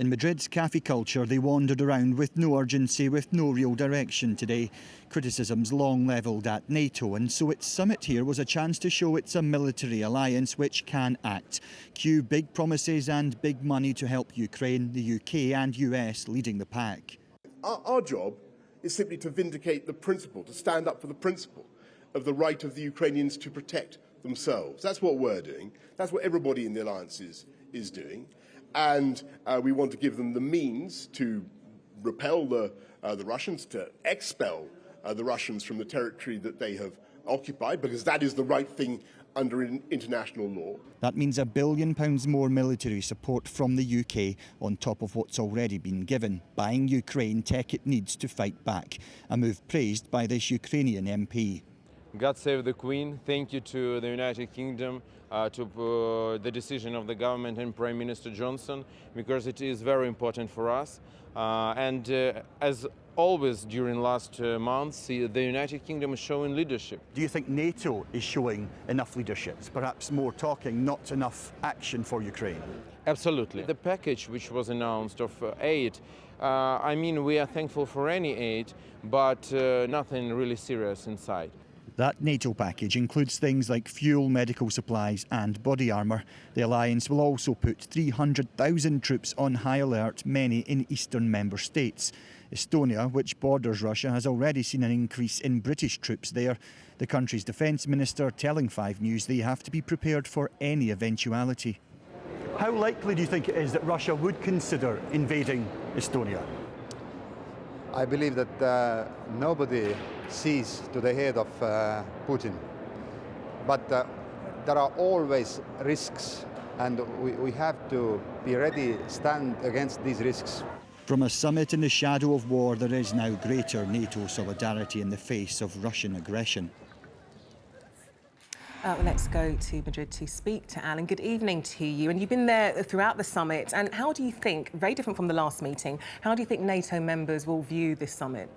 In Madrid's cafe culture, they wandered around with no urgency, with no real direction today. Criticisms long levelled at NATO, and so its summit here was a chance to show it's a military alliance which can act. Cue big promises and big money to help Ukraine, the UK and US leading the pack. Our job is simply to vindicate the principle, to stand up for the principle of the right of the Ukrainians to protect themselves. That's what we're doing. That's what everybody in the alliance is doing. And we want to give them the means to repel the Russians, to expel the Russians from the territory that they have occupied, because that is the right thing under international law. That means £1 billion more military support from the UK on top of what's already been given, buying Ukraine tech it needs to fight back, a move praised by this Ukrainian MP. God save the Queen. Thank you to the United Kingdom, to the decision of the government and Prime Minister Johnson, because it is very important for us. As always during last months, the United Kingdom is showing leadership. Do you think NATO is showing enough leadership? It's perhaps more talking, not enough action for Ukraine? Absolutely. The package which was announced of aid, I mean, we are thankful for any aid, but nothing really serious inside. That NATO package includes things like fuel, medical supplies and body armour. The alliance will also put 300,000 troops on high alert, many in eastern member states. Estonia, which borders Russia, has already seen an increase in British troops there. The country's defence minister telling 5 News they have to be prepared for any eventuality. How likely do you think it is that Russia would consider invading Estonia? I believe that nobody sees to the head of Putin. But there are always risks, and we have to be ready to stand against these risks. From a summit in the shadow of war, there is now greater NATO solidarity in the face of Russian aggression. Well, let's go to Madrid to speak to Alan. Good evening to you. And you've been there throughout the summit. And how do you think, very different from the last meeting, how do you think NATO members will view this summit?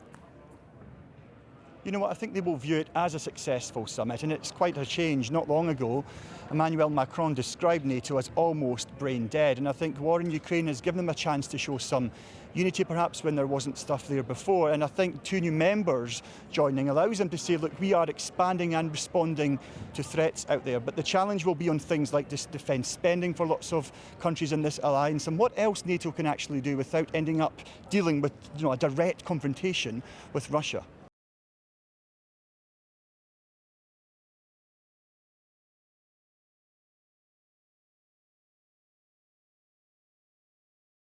You know what, I think they will view it as a successful summit, and it's quite a change. Not long ago, Emmanuel Macron described NATO as almost brain dead, and I think war in Ukraine has given them a chance to show some unity perhaps when there wasn't stuff there before, and I think 2 new members joining allows them to say, look, we are expanding and responding to threats out there, but the challenge will be on things like this defence spending for lots of countries in this alliance, and what else NATO can actually do without ending up dealing with a direct confrontation with Russia.